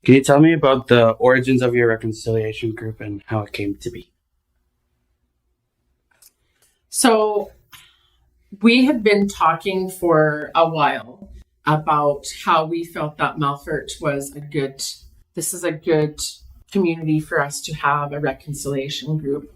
Can you tell me about the origins of your reconciliation group and how it came to be? So we had been talking for a while about how we felt that Melfort was this is a good community for us to have a reconciliation group.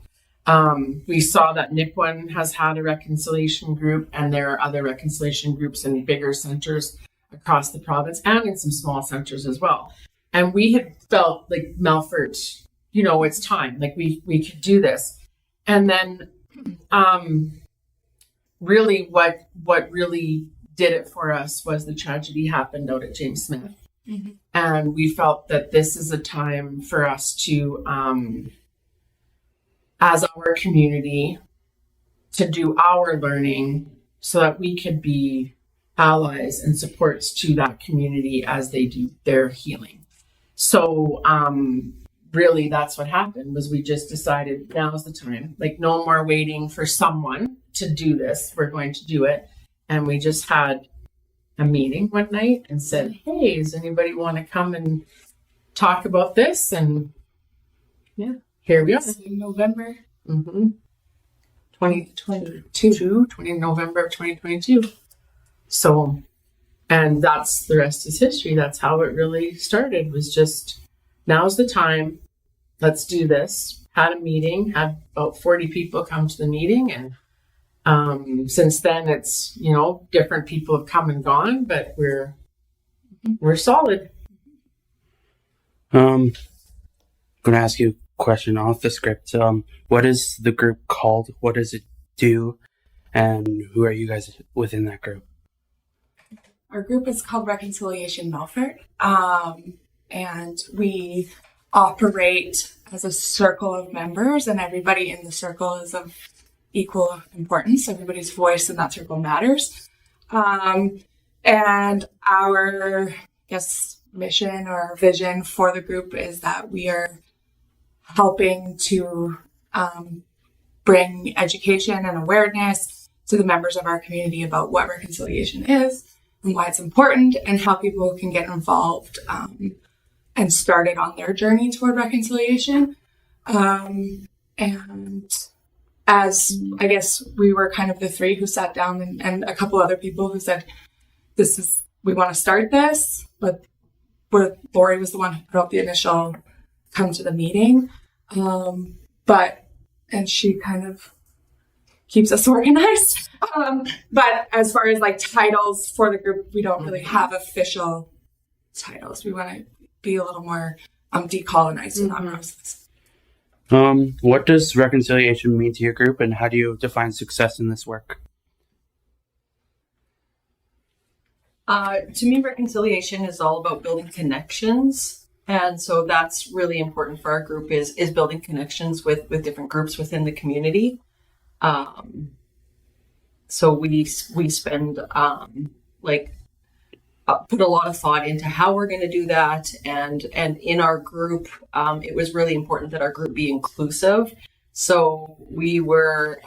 We saw that Nipawin has had a reconciliation group, and there are other reconciliation groups in bigger centers across the province and in some small centers as well. And we had felt like Melfort, it's time, like we could do this. And then really what really did it for us was the tragedy happened out at James Smith. Mm-hmm. And we felt that this is a time for us to, as our community, to do our learning so that we could be allies and supports to that community as they do their healing. So really that's what happened, was we just decided now's the time. Like, no more waiting for someone to do this. We're going to do it. And we just had a meeting one night and said, hey, does anybody want to come and talk about this? And yeah, here we are. In November. Mm-hmm. 2022, November of 2022. So, and that's, the rest is history. That's how it really started, was just, now's the time. Let's do this. Had a meeting, had about 40 people come to the meeting. And since then it's, different people have come and gone, but we're solid. I'm going to ask you a question off the script. What is the group called? What does it do? And who are you guys within that group? Our group is called Reconciliation Melfort, and we operate as a circle of members, and everybody in the circle is of equal importance. Everybody's voice in that circle matters. And our, mission or vision for the group is that we are helping to bring education and awareness to the members of our community about what reconciliation is and why it's important, and how people can get involved and started on their journey toward reconciliation. And as we were kind of the three who sat down, and a couple other people who said, we want to start this, but Lori was the one who put out the initial come to the meeting. And she kind of keeps us organized. But as far as titles for the group, we don't really have official titles. We want to be a little more decolonized in that process. What does reconciliation mean to your group, and how do you define success in this work? To me, reconciliation is all about building connections. And so that's really important for our group, is building connections with different groups within the community. So we spend put a lot of thought into how we're going to do that. And in our group, it was really important that our group be inclusive. So we were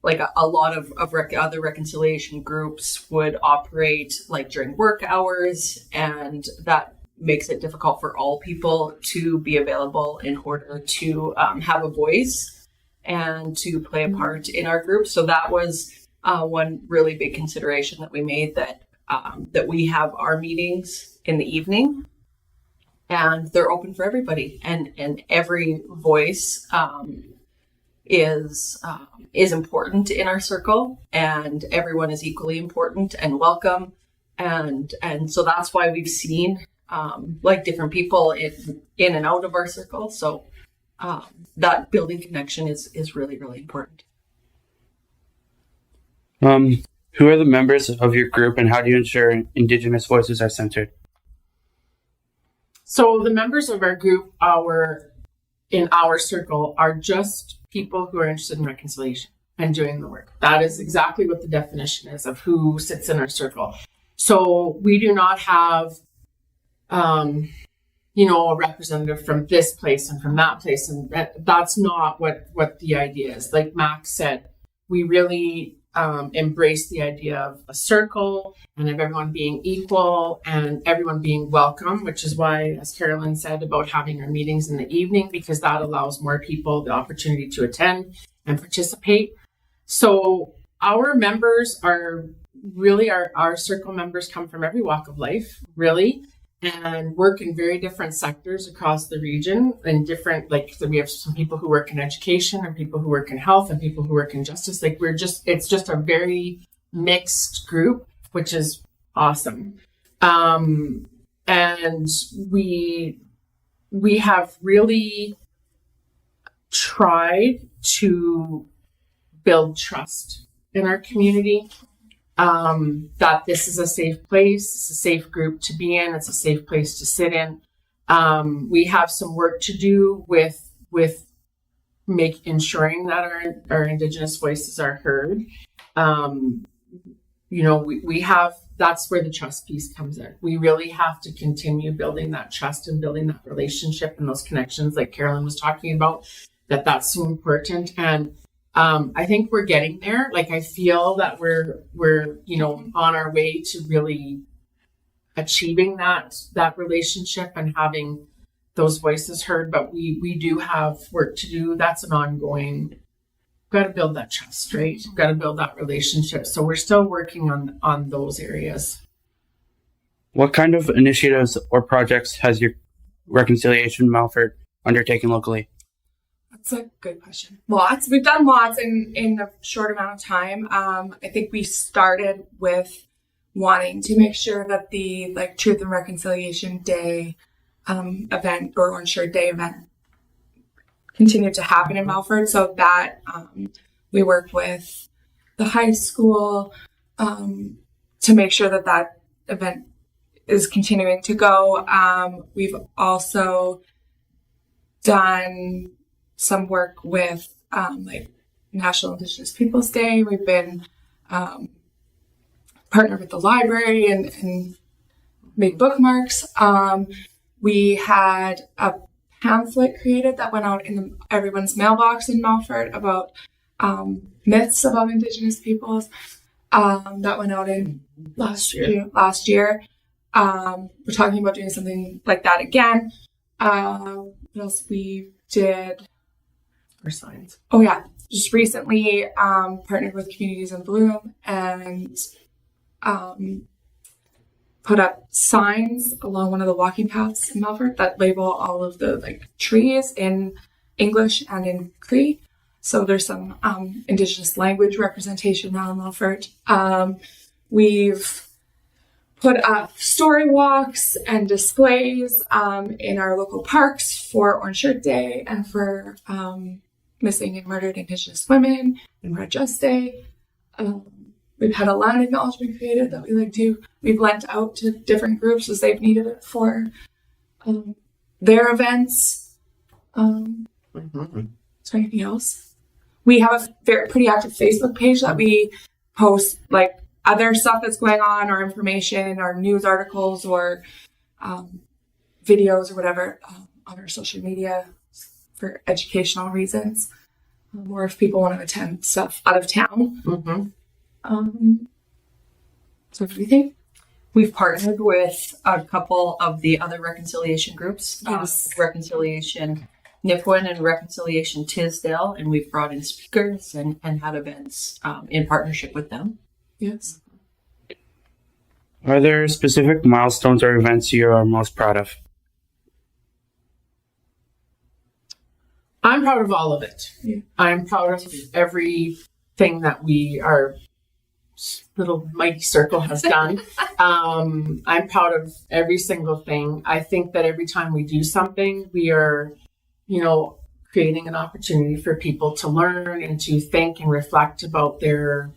a lot of other reconciliation groups would operate during work hours, and that makes it difficult for all people to be available in order to have a voice and to play a part in our group. So that was one really big consideration that we made, that we have our meetings in the evening, and they're open for everybody, and every voice is important in our circle, and everyone is equally important and welcome, and so that's why we've seen different people in and out of our circle. So that building connection is really, really important. Who are the members of your group, and how do you ensure Indigenous voices are centered? So the members of our group, in our circle, are just people who are interested in reconciliation and doing the work. That is exactly what the definition is of who sits in our circle. So we do not have a representative from this place and from that place. And that's not what the idea is. Like Max said, we really embrace the idea of a circle and of everyone being equal and everyone being welcome, which is why, as Carolyn said, about having our meetings in the evening, because that allows more people the opportunity to attend and participate. So our members are really, our circle members come from every walk of life, really, and work in very different sectors across the region, and different, like, so we have some people who work in education and people who work in health and people who work in justice. Like, it's just a very mixed group, which is awesome. And we have really tried to build trust in our community. That this is a safe place, it's a safe group to be in, it's a safe place to sit in. We have some work to do with ensuring that our Indigenous voices are heard. We have, that's where the trust piece comes in. We really have to continue building that trust and building that relationship and those connections, like Carolyn was talking about, that's so important. And I think we're getting there. Like, I feel that we're on our way to really achieving that relationship and having those voices heard. But we do have work to do. That's an ongoing. Got to build that trust, right? Got to build that relationship. So we're still working on those areas. What kind of initiatives or projects has your Reconciliation Melfort undertaken locally? That's a good question. Lots. We've done lots in a short amount of time. I think we started with wanting to make sure that the Truth and Reconciliation Day event, or Orange Shirt Day event, continued to happen in Melfort. So that we worked with the high school to make sure that event is continuing to go. We've also done some work with National Indigenous Peoples Day. We've been partnered with the library and made bookmarks. We had a pamphlet created that went out in everyone's mailbox in Melfort about myths about Indigenous peoples. That went out in last year. We're talking about doing something like that again. What else we did? Our signs. Oh yeah, just recently partnered with Communities in Bloom and put up signs along one of the walking paths in Melfort that label all of the trees in English and in Cree. So there's some Indigenous language representation now in Melfort. We've put up story walks and displays in our local parks for Orange Shirt Day and for missing and murdered Indigenous women and Red Just Day. We've had a land acknowledgement created that we've lent out to different groups as they've needed it for their events. Is there anything else? We have a pretty active Facebook page that we post other stuff that's going on, or information, or news articles, or videos, or whatever on our social media for educational reasons, or if people want to attend stuff out of town. So what do you think? We've partnered with a couple of the other reconciliation groups, Yes. Reconciliation Nipawin and Reconciliation Tisdale, and we've brought in speakers and had events in partnership with them. Yes. Are there specific milestones or events you are most proud of? I'm proud of all of it. Yeah. I'm proud of everything that our little mighty circle has done. I'm proud of every single thing. I think that every time we do something, we are, creating an opportunity for people to learn and to think and reflect about their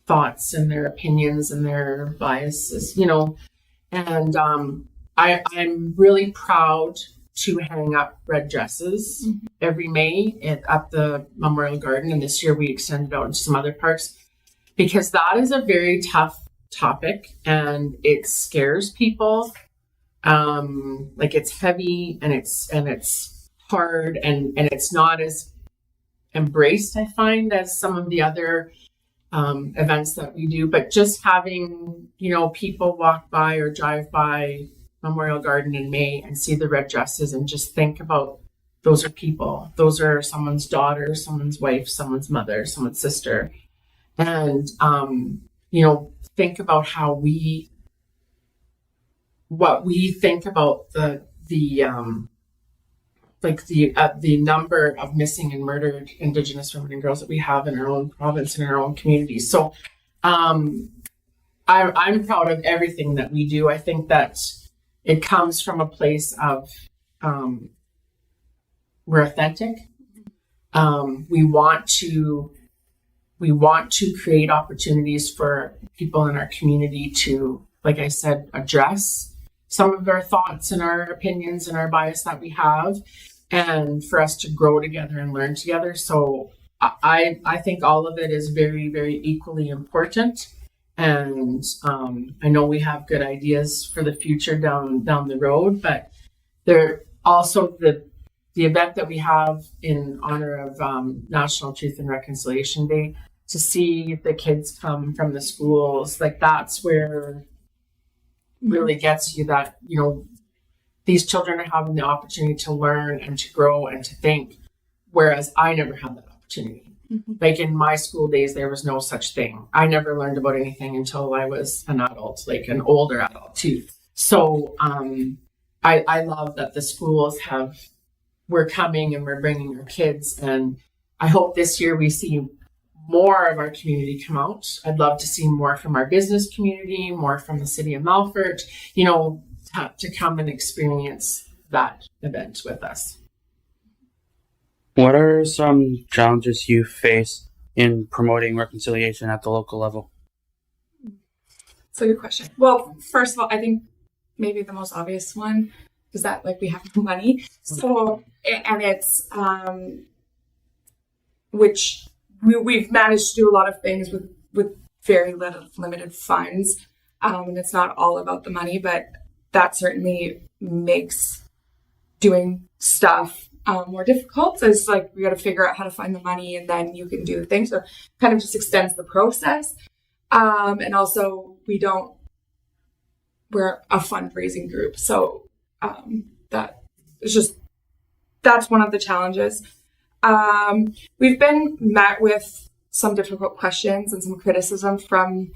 thoughts and their opinions and their biases, and I'm really proud to hang up red dresses every May at the Memorial Garden, and this year we extended out into some other parks, because that is a very tough topic and it scares people. It's heavy and it's hard and it's not as embraced, I find, as some of the other events that we do, but just having, people walk by or drive by Memorial Garden in May and see the red dresses and just think about those are people. Those are someone's daughter, someone's wife, someone's mother, someone's sister. And, think about what we think about the number of missing and murdered Indigenous women and girls that we have in our own province and in our own communities. So I'm proud of everything that we do. I think that it comes from a place of we're authentic. We want to create opportunities for people in our community to, like I said, address some of our thoughts and our opinions and our bias that we have, and for us to grow together and learn together. So I think all of it is very, very equally important. And I know we have good ideas for the future down the road, but there also the event that we have in honor of National Truth and Reconciliation Day, to see the kids come from the schools, like that's where really gets you that, these children are having the opportunity to learn and to grow and to think, whereas I never had that opportunity. Mm-hmm. Like in my school days, there was no such thing. I never learned about anything until I was an adult, like an older adult too. So I love that the schools we're coming and we're bringing our kids, and I hope this year we see more of our community come out. I'd love to see more from our business community, more from the city of Melfort, to come and experience that event with us. What are some challenges you face in promoting reconciliation at the local level? That's a good question. Well, first of all, I think maybe the most obvious one is that we have no money. So, and it's, which we've managed to do a lot of things with very limited funds. And it's not all about the money, but that certainly makes doing stuff more difficult. So it's we got to figure out how to find the money, and then you can do the thing. So it kind of just extends the process. And also we're a fundraising group. So that's one of the challenges. We've been met with some difficult questions and some criticism from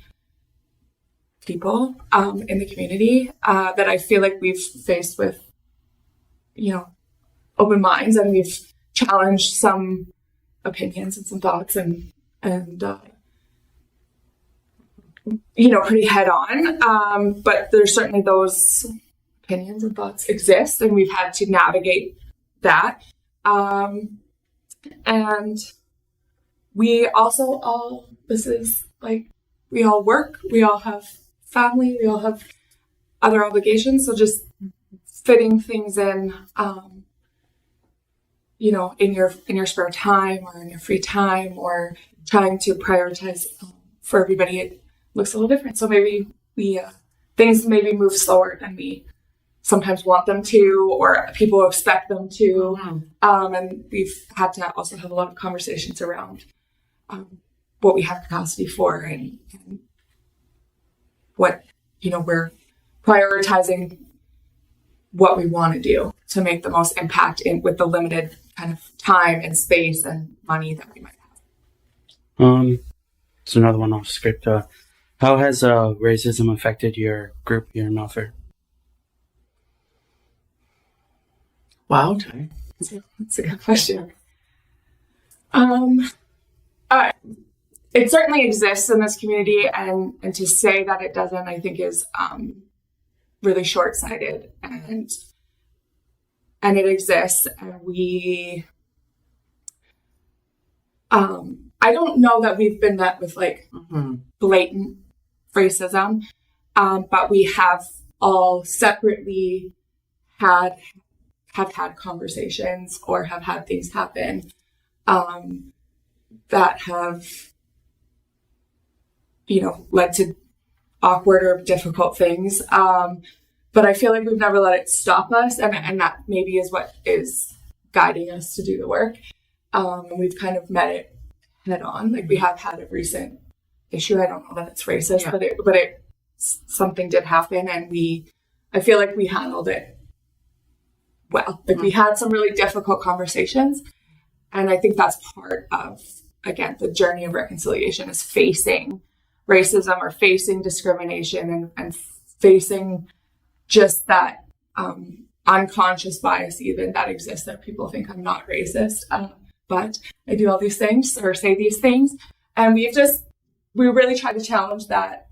people in the community that I feel like we've faced with, open minds, and we've challenged some opinions and some thoughts and pretty head on. But there's certainly those opinions and thoughts exist, and we've had to navigate that. And we also we all work, we all have family, we all have other obligations. So just fitting things in, in your spare time or in your free time, or trying to prioritize for everybody, it looks a little different. So maybe things maybe move slower than we sometimes want them to, or people expect them to. Mm-hmm. And we've had to also have a lot of conversations around what we have capacity for, and what, we're prioritizing what we want to do to make the most impact with the limited kind of time and space and money that we might have. It's another one off script. How has racism affected your group here in Melfort? Wow, that's a good question. It certainly exists in this community, and to say that it doesn't, I think, is really short-sighted. And it exists, and we. I don't know that we've been met with blatant racism, but we have all separately have had conversations or have had things happen that have, led to awkward or difficult things. But I feel like we've never let it stop us, and that maybe is what is guiding us to do the work. And we've kind of met it head on. We have had a recent issue. I don't know that it's racist, Yeah. but something did happen, and I feel like we handled it well. Like we had some really difficult conversations, and I think that's part of, again, the journey of reconciliation is facing racism or facing discrimination and facing just that unconscious bias even that exists, that people think I'm not racist, but I do all these things or say these things. And we really try to challenge that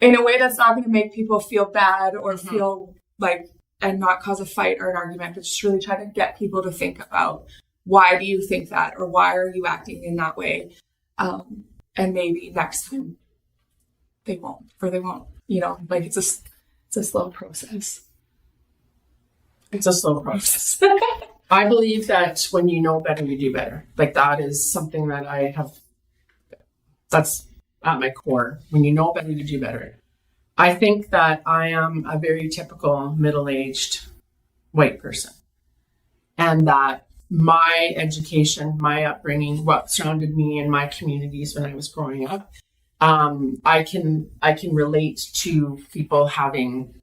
in a way that's not going to make people feel bad or feel like, and not cause a fight or an argument, but just really try to get people to think about, why do you think that, or why are you acting in that way? And maybe next time they won't, like it's a slow process. It's a slow process. I believe that when you know better, you do better. Like that is something that that's at my core. When you know better, you do better. I think that I am a very typical middle-aged white person, and that my education, my upbringing, what surrounded me in my communities when I was growing up, I can relate to people having,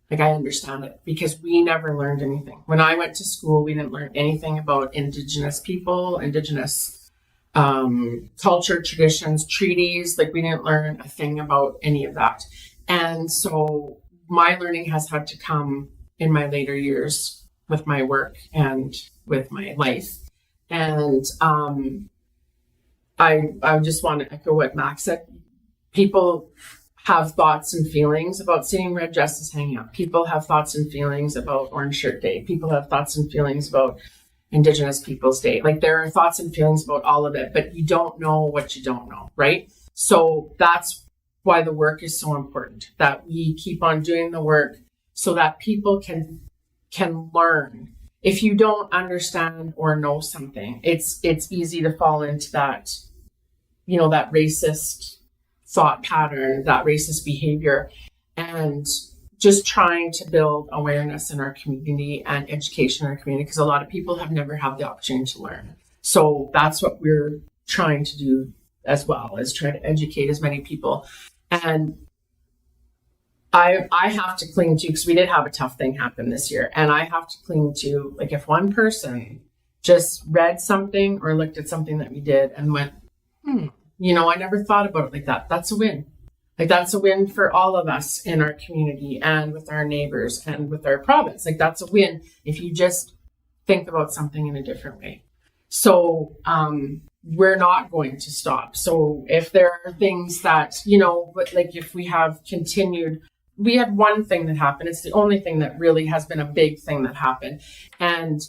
like, I understand it because we never learned anything. When I went to school, we didn't learn anything about Indigenous people, Indigenous culture, traditions, treaties. Like we didn't learn a thing about any of that. And so my learning has had to come in my later years with my work and with my life. And I just want to echo what Max said. People have thoughts and feelings about seeing red dresses hanging up. People have thoughts and feelings about Orange Shirt Day. People have thoughts and feelings about Indigenous Peoples Day. Like there are thoughts and feelings about all of it, but you don't know what you don't know, right? So that's why the work is so important, that we keep on doing the work so that people can learn. If you don't understand or know something, it's easy to fall into that, that racist thought pattern, that racist behavior, and just trying to build awareness in our community and education in our community, because a lot of people have never had the opportunity to learn. So that's what we're trying to do as well, is try to educate as many people. And I have to cling to, because we did have a tough thing happen this year, and I have to cling to, like, if one person just read something or looked at something that we did and went, I never thought about it like that. That's a win. Like that's a win for all of us in our community and with our neighbors and with our province. Like that's a win if you just think about something in a different way. So we're not going to stop. So if there are things that, but like if we have continued, we had one thing that happened. It's the only thing that really has been a big thing that happened. And,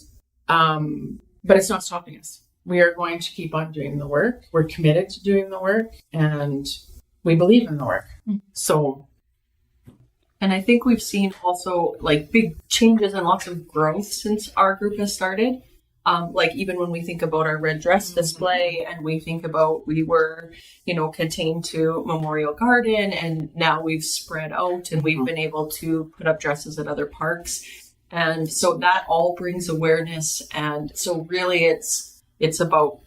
but it's not stopping us. We are going to keep on doing the work. We're committed to doing the work, and we believe in the work. So, and I think we've seen also like big changes and lots of growth since our group has started. Like even when we think about our red dress display, and we think about, we were, contained to Memorial Garden, and now we've spread out and we've been able to put up dresses at other parks. And so that all brings awareness. And so really it's about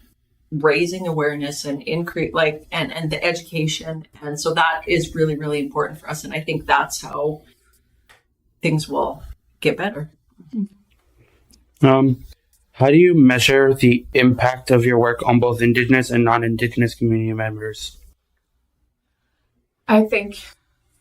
raising awareness and increase, like, and the education. And so that is really, really important for us. And I think that's how things will get better. How do you measure the impact of your work on both Indigenous and non-Indigenous community members? I think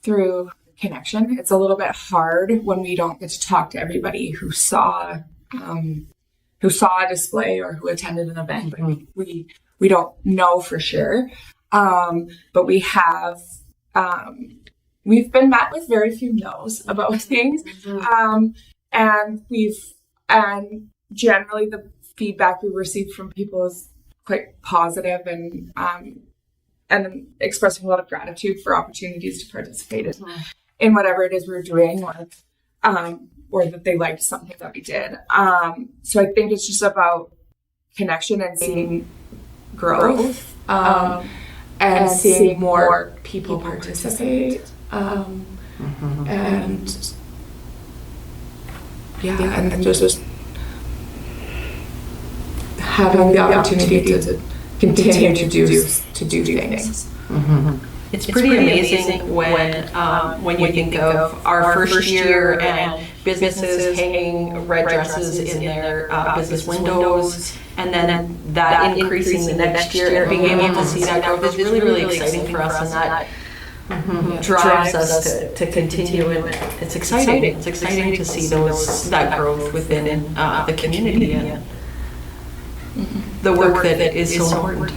through connection. It's a little bit hard when we don't get to talk to everybody who saw a display or who attended an event. We don't know for sure. But we have, we've been met with very few no's about things. And generally the feedback we received from people is quite positive, and expressing a lot of gratitude for opportunities to participate in whatever it is we were doing, or that they liked something that we did. So I think it's just about connection and seeing growth, and seeing more people participate. And just having the opportunity continue to do things. It's pretty amazing when you think of our first year and businesses hanging red dresses in their business windows, and then that increasing the next year and being able to see that growth is really, really exciting for us, and that drives us to continue, and it's exciting. It's exciting to see that growth within the community and the work that is so important.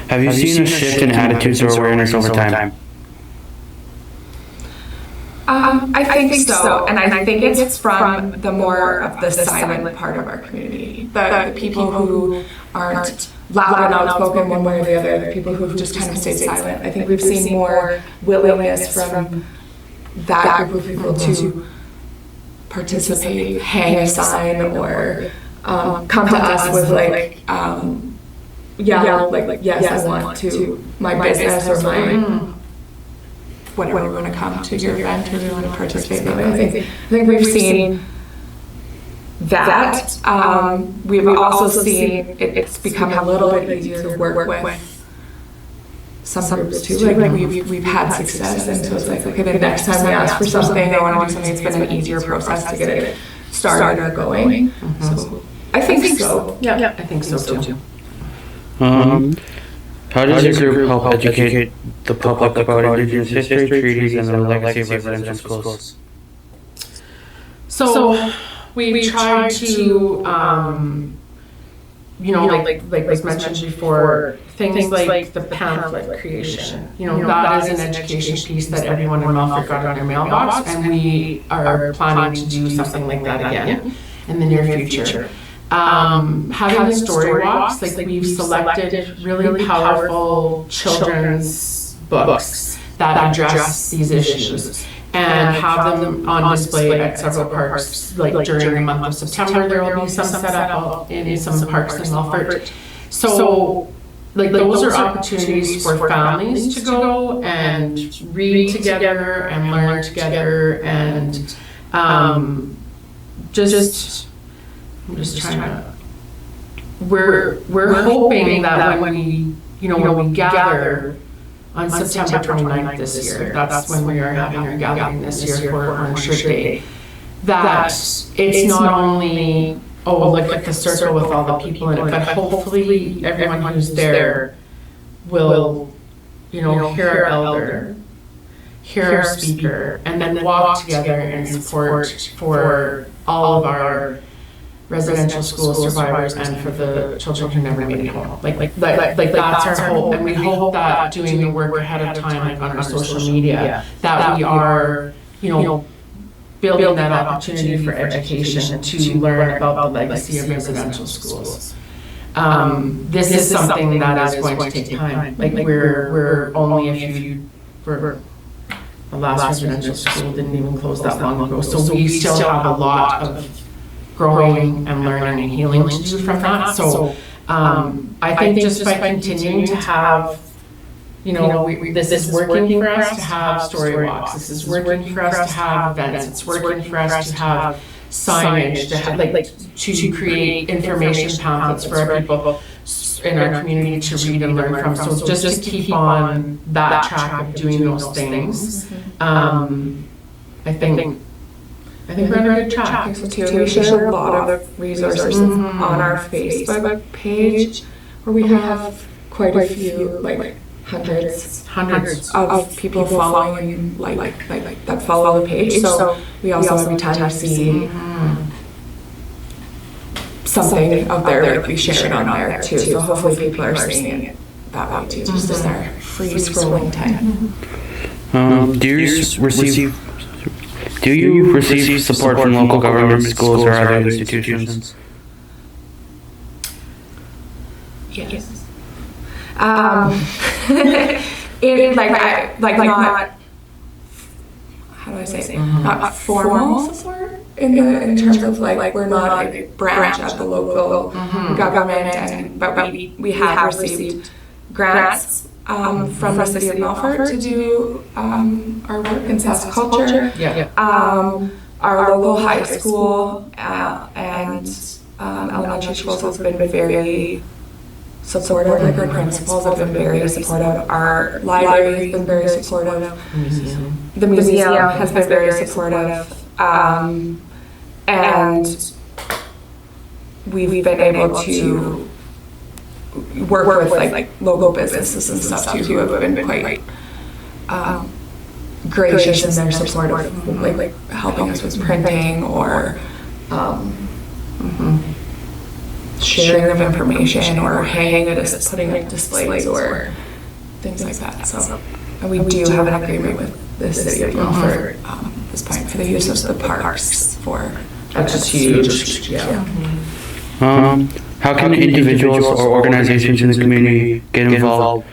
Have you seen a shift in attitudes or awareness over time? I think so, and I think it's from the more of the silent part of our community, the people who aren't loud and outspoken one way or the other, the people who've just kind of stayed silent. I think we've seen more willingness from that group of people to participate, hang a sign, or come to us with yes, I want to my business or my whatever we want to come to your event or we want to participate. I think we've seen that. We've also seen it's become a little bit easier to work with some groups too. Like we've had success, and so it's like, okay, the next time we ask for something, they want to do something, it's been an easier process to get it started or going. So I think so. Yeah, I think so too. How does your group help educate the public about Indigenous history, treaties, and the legacy of residential schools? So we try to, like was mentioned before, things like the pamphlet creation. That is an education piece that everyone in Melfort got on their mailbox, and we are planning to do something like that again in the near future. Having the story walks, like we've selected really powerful children's books that address these issues and have them on display at several parks. Like during the month of September, there will be some set up in some parks in Melfort. So like those are opportunities for families to go and read together and learn together, and I'm just trying to. We're hoping that when we gather on September 29th this year, that's when we are having our gathering this year for Orange Shirt Day, that it's not only look at the circle with all the people in it, but hopefully everyone who's there will hear our elder, hear our speaker, and then walk together in support for all of our residential school survivors and for the children who never made it home. Like that's our hope, and we hope that doing the work ahead of time, like on our social media, that we are, building that opportunity for education to learn about the legacy of residential schools. This is something that is going to take time. Like we're only the last residential school didn't even close that long ago, so we still have a lot of growing and learning and healing to do from that. So I think just by continuing to have, this is working for us to have story walks. This is working for us to have events. It's working for us to have signage, to have to create information pamphlets for our people in our community to read and learn from. So just keep on that track of doing those things. I think we're on a good track. So too, we share a lot of resources on our Facebook page, where we have quite a few, hundreds of people following, that follow the page. So we also every time we see something out there, we share it on there too. So hopefully people are seeing it that way too, just in their free scrolling time. Do you receive support from local government, schools, or other institutions? Yes. Not, how do I say, not formal support in terms of we're not a branch of the local government, but we have received grants from the city of Melfort to do our work in Sask culture. Our local high school and elementary schools has been very supportive. Like our principals have been very supportive. Our library has been very supportive. The museum has been very supportive. And we've been able to work with like local businesses and stuff too, who have been quite gracious in their support of like helping us with printing or sharing of information or hanging it as putting like displays or things like that. So we do have an agreement with the city of Melfort at this point for the use of the parks for. That's just huge. Yeah. How can individuals or organizations in the community get involved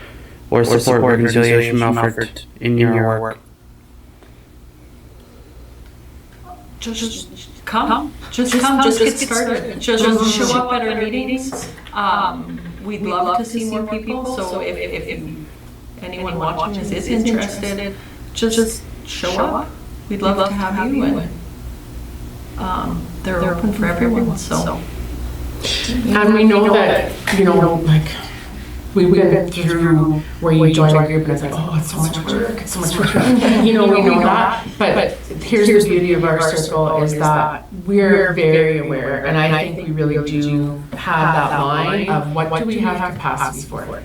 or support Reconciliation Melfort in your work? Just come. Just get started. Just show up at our meetings. We'd love to see more people. So if anyone watching this is interested, just show up. We'd love to have you. And they're open for everyone. So. And we know that, like, we've been through where you join a group and it's like, oh, it's so much work, it's so much work. We know that. But here's the beauty of our circle is that we're very aware, and I think we really do have that line of what do we have capacity for.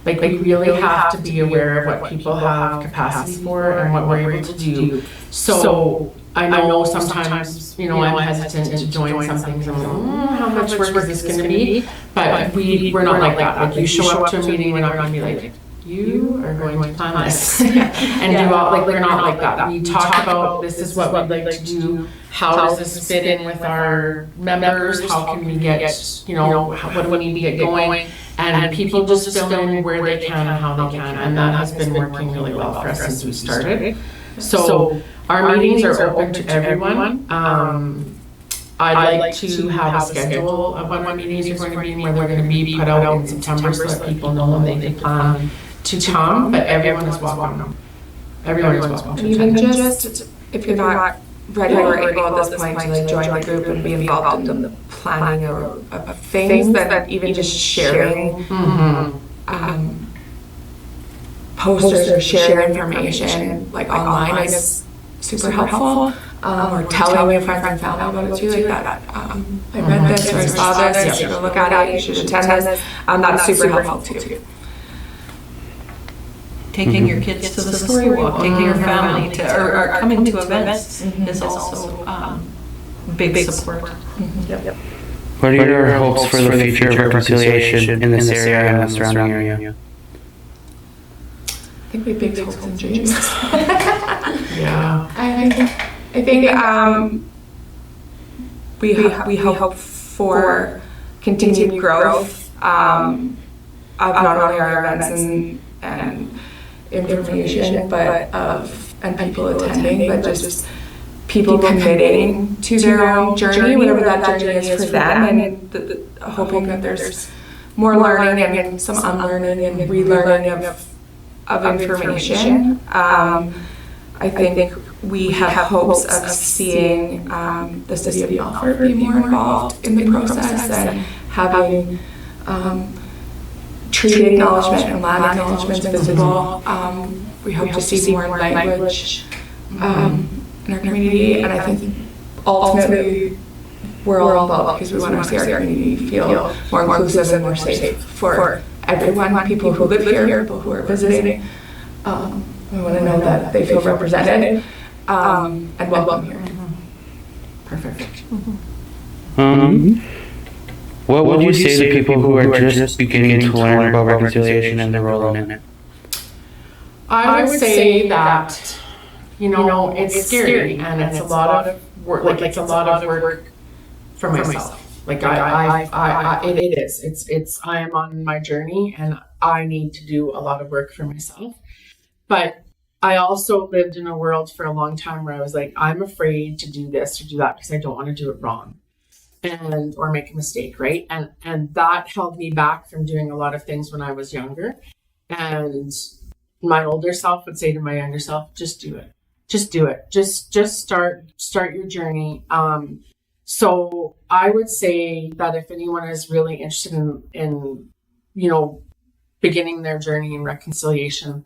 Like, we really have to be aware of what people have capacity for and what we're able to do. So I know sometimes, I'm hesitant to join something. So I'm like, how much work is this going to be? But we're not like that. Like, you show up to a meeting, we're not going to be like, you are going to plan this and do all, like, we're not like that. We talk about this is what we'd like to do. How does this fit in with our members? How can we get, what do we need to get going? And people just fill in where they can and how they can. And that has been working really well for us since we started. So our meetings are open to everyone. I'd like to have a schedule of when our meetings are going to be and where they're going to be put out in September so that people know they can plan to come, but everyone is welcome. Everyone is welcome to even attend. just if you're not ready or able at this point to like join the group and be involved in the planning of things, that even just sharing posters or sharing information like online is super helpful. Or telling your friends and family about it too, like that. I read this or I saw this, you should look at it, you should attend this. That's super helpful too. Taking your kids to the story walk, taking your family to, or coming to events is also big support. Yep. What are your hopes for the future of reconciliation in this area and the surrounding area? I think we have big hopes and dreams. Yeah. I think we hope for continued growth of not only our events and information, but and people attending, but just people committing to their own journey, whatever that journey is for them, and hoping that there's more learning and some unlearning and relearning of information. I think we have hopes of seeing the city of Melfort be more involved in the process and having tree acknowledgement and land acknowledgements visible. We hope to see more language in our community, and I think ultimately we're all involved because we want to see our community feel more inclusive and more safe for everyone, people who live here, people who are visiting. We want to know that they feel represented and welcome here. Perfect. What would you say to people who are just beginning to learn about reconciliation and their role in it? I would say that, it's scary and it's a lot of work. Like it's a lot of work for myself. Like it is. I am on my journey and I need to do a lot of work for myself. But I also lived in a world for a long time where I was like, I'm afraid to do this or do that because I don't want to do it wrong or make a mistake, right? And that held me back from doing a lot of things when I was younger. And my older self would say to my younger self, just do it. Just do it. Just start your journey. So I would say that if anyone is really interested in beginning their journey in reconciliation,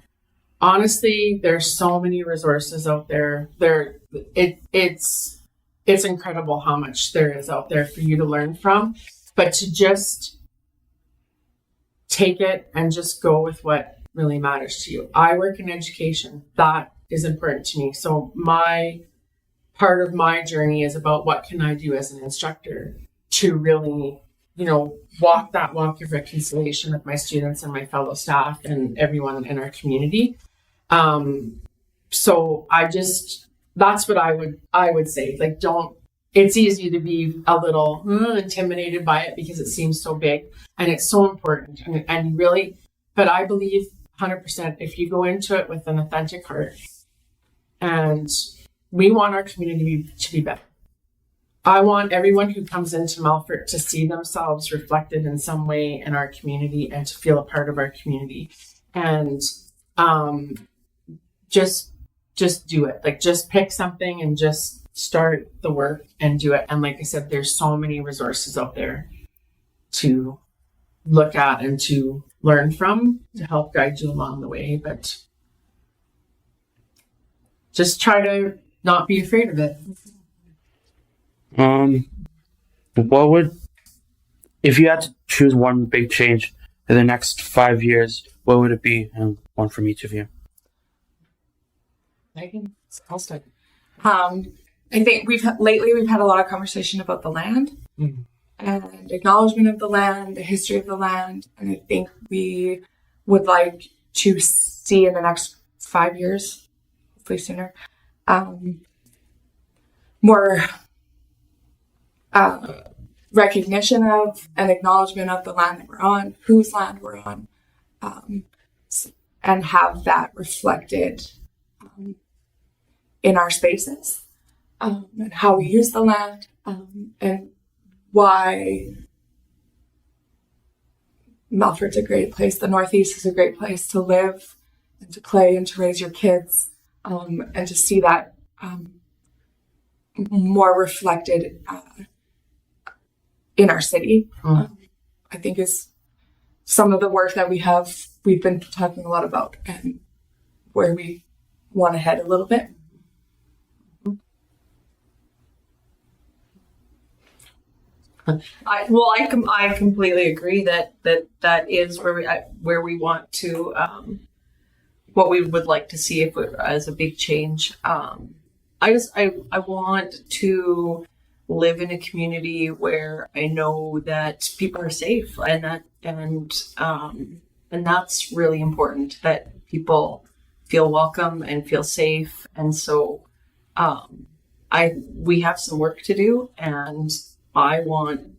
honestly, there's so many resources out there. It's incredible how much there is out there for you to learn from, but to just take it and just go with what really matters to you. I work in education. That is important to me. So part of my journey is about what can I do as an instructor to really, walk that walk of reconciliation with my students and my fellow staff and everyone in our community. So that's what I would say. Like, it's easy to be a little intimidated by it because it seems so big and it's so important and really, but I believe 100% if you go into it with an authentic heart, and we want our community to be better. I want everyone who comes into Melfort to see themselves reflected in some way in our community and to feel a part of our community. And just do it. Like, just pick something and just start the work and do it. And like I said, there's so many resources out there to look at and to learn from to help guide you along the way. But just try to not be afraid of it. If you had to choose one big change in the next 5 years, what would it be? And one from each of you. I'll start. I think we've had a lot of conversation about the land and acknowledgement of the land, the history of the land, and I think we would like to see in the next 5 years, hopefully sooner, more recognition of and acknowledgement of the land that we're on, whose land we're on, and have that reflected in our spaces, and how we use the land, and why Melfort's a great place. The Northeast is a great place to live and to play and to raise your kids, and to see that more reflected in our city. I think is some of the work that we've been talking a lot about and where we want to head a little bit. I completely agree that is where we want to what we would like to see as a big change. I want to live in a community where I know that people are safe, and that's really important, that people feel welcome and feel safe. And so we have some work to do, and I want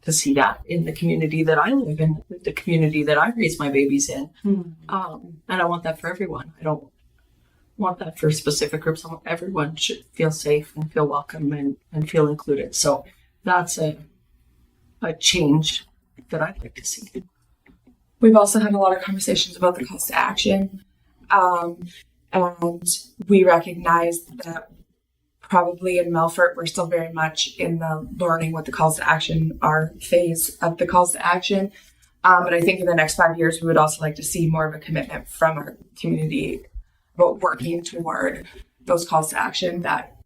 to see that in the community that I live in, the community that I raise my babies in. And I want that for everyone. I don't want that for specific groups. I want everyone should feel safe and feel welcome and feel included. So that's a change that I'd like to see. We've also had a lot of conversations about the calls to action. And we recognize that probably in Melfort, we're still very much in the learning what the calls to action are phase of the calls to action. But I think in the next 5 years, we would also like to see more of a commitment from our community about working toward those calls to action that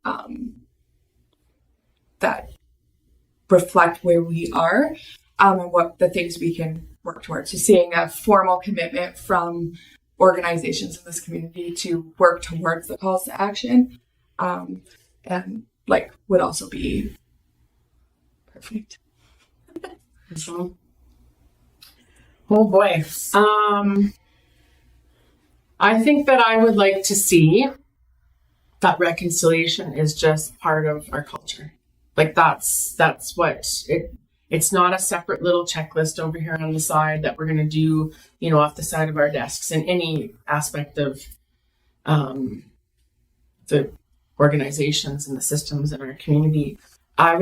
reflect where we are, and what the things we can work towards. So seeing a formal commitment from organizations in this community to work towards the calls to action, and would also be perfect. Oh boy. I think that I would like to see that reconciliation is just part of our culture. Like that's what it's not a separate little checklist over here on the side that we're going to do, off the side of our desks in any aspect of the organizations and the systems in our community. I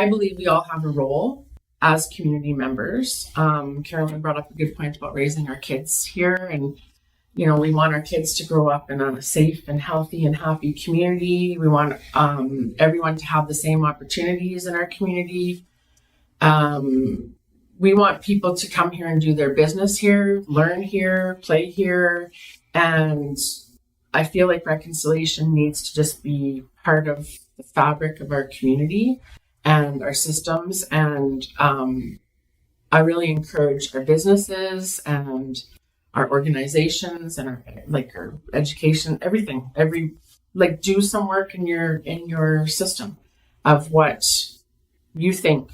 believe we all have a role as community members. Carolyn brought up a good point about raising our kids here, and we want our kids to grow up in a safe and healthy and happy community. We want everyone to have the same opportunities in our community. We want people to come here and do their business here, learn here, play here. And I feel like reconciliation needs to just be part of the fabric of our community and our systems. And I really encourage our businesses and our organizations and our education, everything, do some work in your system of what you think,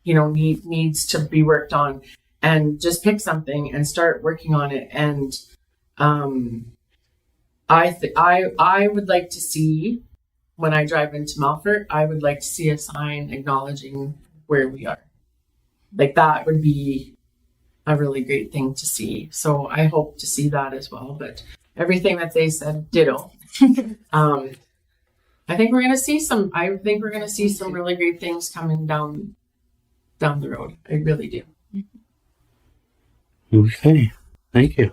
needs to be worked on, and just pick something and start working on it. And I would like to see, when I drive into Melfort, I would like to see a sign acknowledging where we are. Like, that would be a really great thing to see. So I hope to see that as well. But everything that they said, ditto. I think we're gonna see some really great things coming down the road. I really do. Okay. Thank you.